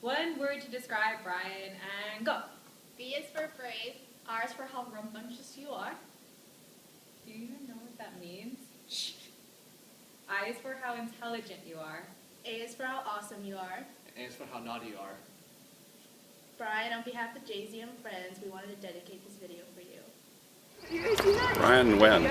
One word to describe Brian, and go. B is for brave, R is for how rambunctious you are. Do you even know what that means? I is for how intelligent you are. A is for how awesome you are. And A is for how naughty you are. Brian, on behalf of Jay-Z and friends, we wanted to dedicate this video for you. Brian Wen.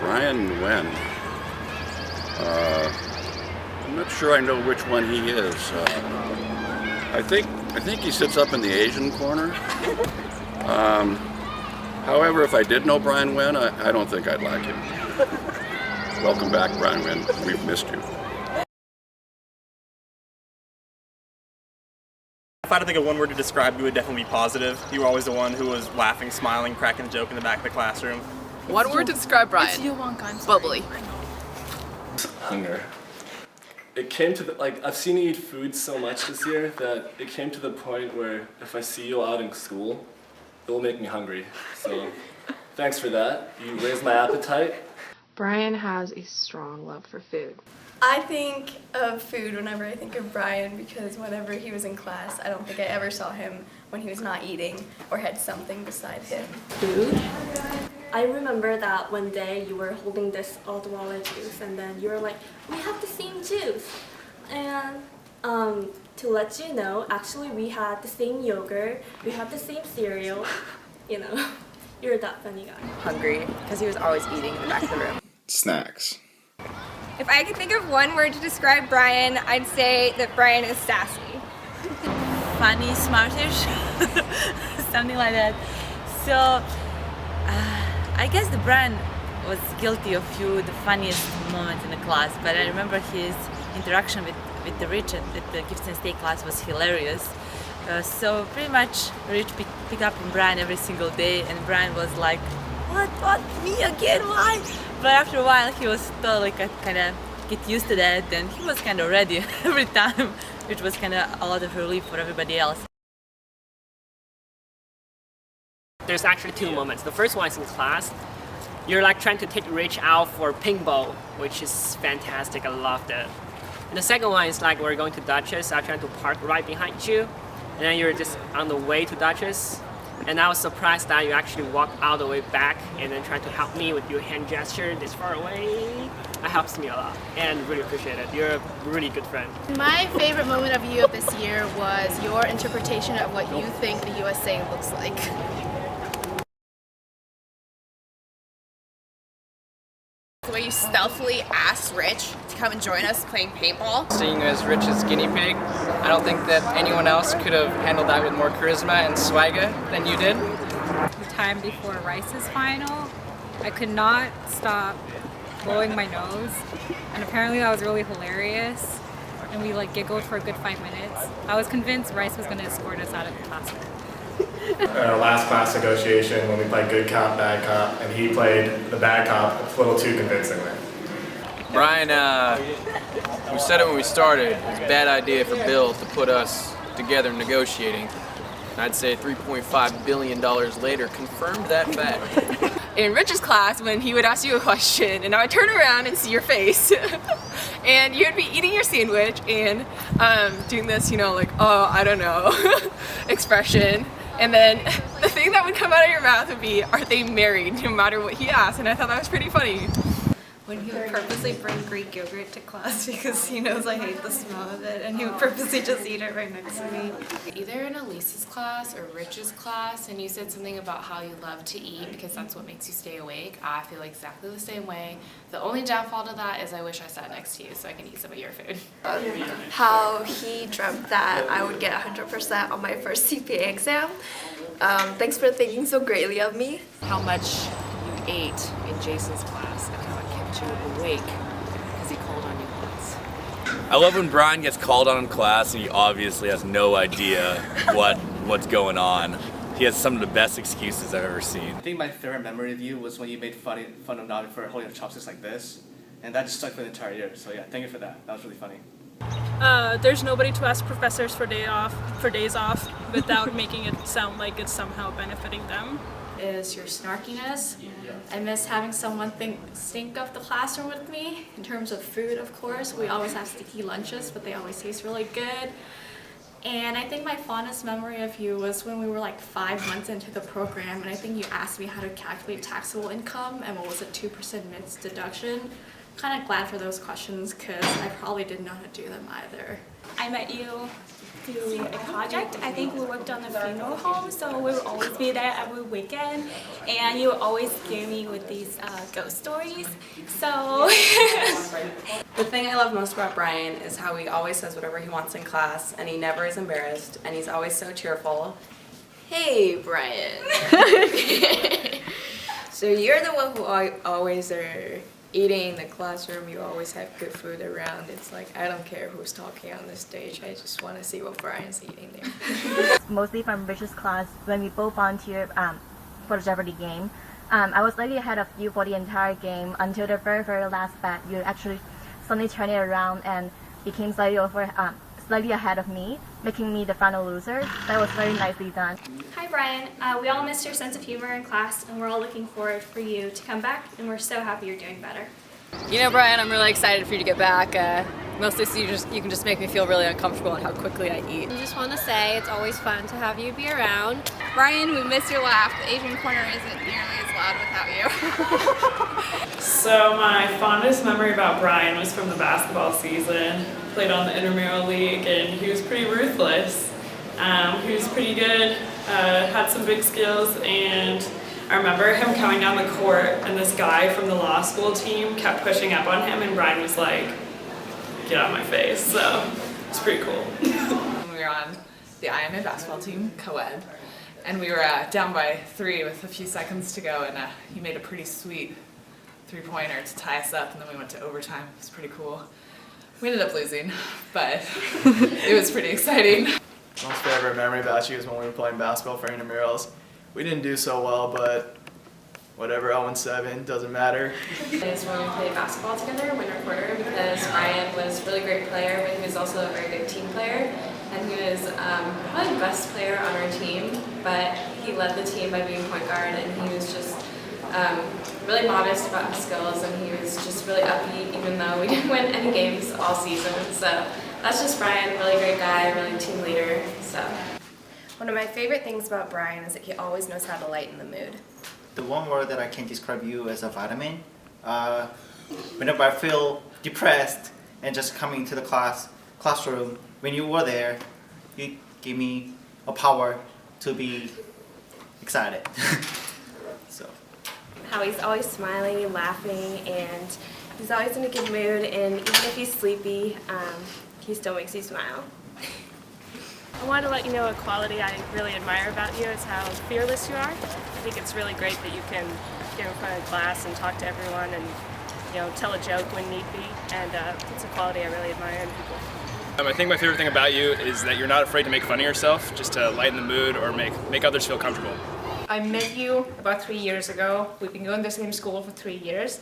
Brian Wen. I'm not sure I know which one he is. I think he sits up in the Asian corner. However, if I did know Brian Wen, I don't think I'd like him. Welcome back, Brian Wen. We've missed you. If I had to think of one word to describe you, it would definitely be positive. You were always the one who was laughing, smiling, cracking a joke in the back of the classroom. One word to describe Brian. It's you, Wonka. Bubbly. Hunger. It came to I've seen you eat food so much this year that it came to the point where if I see you out in school, it will make me hungry. So thanks for that. You raised my appetite. Brian has a strong love for food. I think of food whenever I think of Brian because whenever he was in class, I don't think I ever saw him when he was not eating or had something beside him. Food? I remember that one day you were holding this Odwalla juice and then you were like, we have the same juice. And to let you know, actually we had the same yogurt, we had the same cereal, you know, you're that funny guy. Hungry, because he was always eating in the back of the room. Snacks. If I could think of one word to describe Brian, I'd say that Brian is sassy. Funny, smartish, something like that. So, I guess the Brian was guilty of the funniest moments in the class, but I remember his interaction with the Rich at the Gifts and Stay class was hilarious. So pretty much Rich picked up on Brian every single day, and Brian was like, what, me again, why? But after a while he was totally kind of get used to that, and he was kind of ready every time, which was kind of a lot of relief for everybody else. There's actually two moments. The first one is in class. You're like trying to take Rich out for ping ball, which is fantastic. I loved it. And the second one is like we're going to Duchess. I'm trying to park right behind you, and then you're just on the way to Duchess. And I was surprised that you actually walked all the way back and then tried to help me with your hand gesture this far away. That helps me a lot and really appreciate it. You're a really good friend. My favorite moment of you this year was your interpretation of what you think the USA looks like. The way you stealthily asked Rich to come and join us playing paintball. Seeing you as Rich's guinea pig, I don't think that anyone else could have handled that with more charisma and swagger than you did. The time before Rice's final, I could not stop blowing my nose, and apparently that was really hilarious, and we giggled for a good 5 minutes. I was convinced Rice was going to escort us out of the classroom. Our last class negotiation when we played good cop, bad cop, and he played the bad cop a little too convincingly. Brian, we said it when we started, it was a bad idea for Bill to put us together negotiating. I'd say $3.5 billion later confirmed that fact. In Rich's class, when he would ask you a question, and I would turn around and see your face, and you'd be eating your sandwich and doing this, oh, I don't know, expression. And then the thing that would come out of your mouth would be, are they married, no matter what he asked, and I thought that was pretty funny. When he would purposely bring Greek yogurt to class because he knows I hate the smell of it, and he would purposely just eat it right next to me. Either in Elise's class or Rich's class, and you said something about how you love to eat because that's what makes you stay awake. I feel exactly the same way. The only downfall to that is I wish I sat next to you so I can eat some of your food. How he dreamt that I would get 100% on my first CPA exam. Thanks for thinking so greatly of me. How much you ate in Jason's class and how it kept you awake because he called on you once. I love when Brian gets called on in class and he obviously has no idea what's going on. He has some of the best excuses I've ever seen. I think my favorite memory of you was when you made fun of Navi for holding her chopsticks like this, and that just stuck for the entire year. So yeah, thank you for that. That was really funny. There's nobody to ask professors for days off without making it sound like it's somehow benefiting them. is your snarkiness. I miss having someone stink up the classroom with me. In terms of food, of course, we always have sticky lunches, but they always taste really good. And I think my fondest memory of you was when we were like 5 months into the program, and I think you asked me how to calculate taxable income and what was a 2% MITS deduction. Kind of glad for those questions because I probably didn't know how to do them either. I met you through a project. I think we worked on a funeral home, so we would always be there every weekend, and you would always scare me with these ghost stories. So the thing I love most about Brian is how he always says whatever he wants in class, and he never is embarrassed, and he's always so cheerful. Hey, Brian. So you're the one who always are eating in the classroom, you always have good food around. It's like, I don't care who's talking on the stage, I just want to see what Brian's eating there. Mostly from Rich's class, when we both volunteered for the Jeopardy game. I was slightly ahead of you for the entire game until the very, very last bet. You actually suddenly turned it around and became slightly ahead of me, making me the final loser. That was very nicely done. Hi Brian, we all missed your sense of humor in class and we're all looking forward for you to come back and we're so happy you're doing better. You know, Brian, I'm really excited for you to get back. Mostly so you can just make me feel really uncomfortable at how quickly I eat. I just want to say it's always fun to have you be around. Brian, we miss your laugh. The Asian corner isn't nearly as loud without you. So my fondest memory about Brian was from the basketball season. Played on the intramural league and he was pretty ruthless. He was pretty good, had some big skills, and I remember him coming down the court and this guy from the law school team kept pushing up on him and Brian was like, get out of my face. So it's pretty cool. We were on the IMA basketball team, co-ed, and we were down by 3 with a few seconds to go, and he made a pretty sweet three-pointer to tie us up, and then we went to overtime. It was pretty cool. We ended up losing, but it was pretty exciting. Most favorite memory about you is when we were playing basketball for intramurals. We didn't do so well, but whatever, 0-7, doesn't matter. It's when we played basketball together, winter quarter, because Brian was a really great player, but he was also a very good team player. And he was probably the best player on our team, but he led the team by being point guard, and he was just really modest about his skills, and he was just really upbeat, even though we didn't win any games all season. So that's just Brian, really great guy, really team leader. So one of my favorite things about Brian is that he always knows how to lighten the mood. The one word that I can describe you as a vitamin. Whenever I feel depressed and just coming to the classroom, when you were there, you give me a power to be excited. So. How he's always smiling, laughing, and he's always in a good mood, and even if he's sleepy, he still makes you smile. I wanted to let you know a quality I really admire about you is how fearless you are. I think it's really great that you can get in front of class and talk to everyone and, you know, tell a joke when need be, and it's a quality I really admire in people. I think my favorite thing about you is that you're not afraid to make fun of yourself, just to lighten the mood or make others feel comfortable. I met you about 3 years ago. We've been going to the same school for 3 years,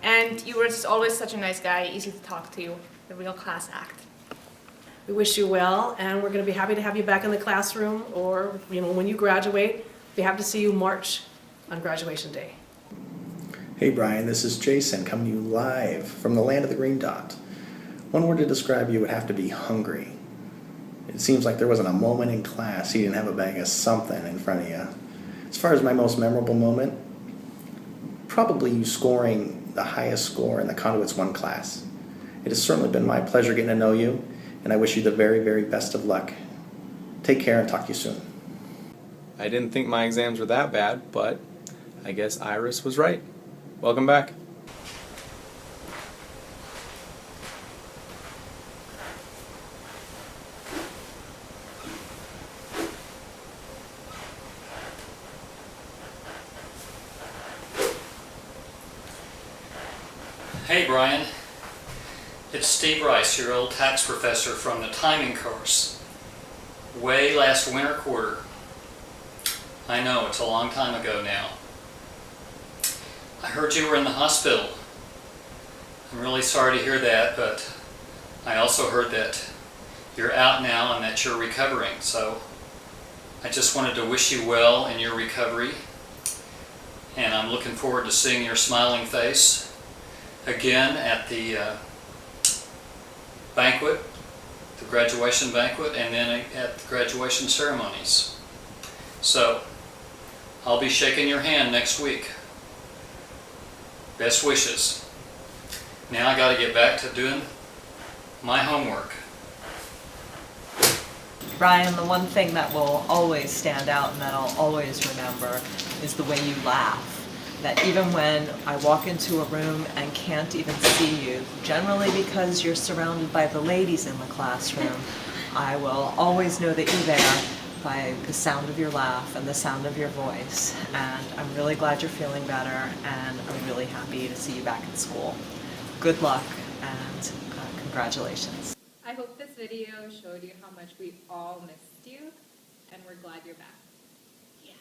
and you were just always such a nice guy, easy to talk to, a real class act. We wish you well, and we're going to be happy to have you back in the classroom, or when you graduate, be happy to see you march on graduation day. Hey Brian, this is Jason coming to you live from the land of the green dot. One word to describe you would have to be hungry. It seems like there wasn't a moment in class you didn't have a bag of something in front of you. As far as my most memorable moment, probably you scoring the highest score in the Conduits 1 class. It has certainly been my pleasure getting to know you, and I wish you the very, very best of luck. Take care and talk to you soon. I didn't think my exams were that bad, but I guess Iris was right. Welcome back. Hey Brian, it's Steve Rice, your old tax professor from the timing course. Way last winter quarter. I know, it's a long time ago now. I heard you were in the hospital. I'm really sorry to hear that, but I also heard that you're out now and that you're recovering, so I just wanted to wish you well in your recovery. And I'm looking forward to seeing your smiling face again at the banquet, the graduation banquet, and then at the graduation ceremonies. So, I'll be shaking your hand next week. Best wishes. Now I got to get back to doing my homework. Brian, the one thing that will always stand out and that I'll always remember is the way you laugh. That even when I walk into a room and can't even see you, generally because you're surrounded by the ladies in the classroom, I will always know that you're there by the sound of your laugh and the sound of your voice. And I'm really glad you're feeling better, and I'm really happy to see you back in school. Good luck and congratulations. I hope this video showed you how much we all missed you, and we're glad you're back. Yeah.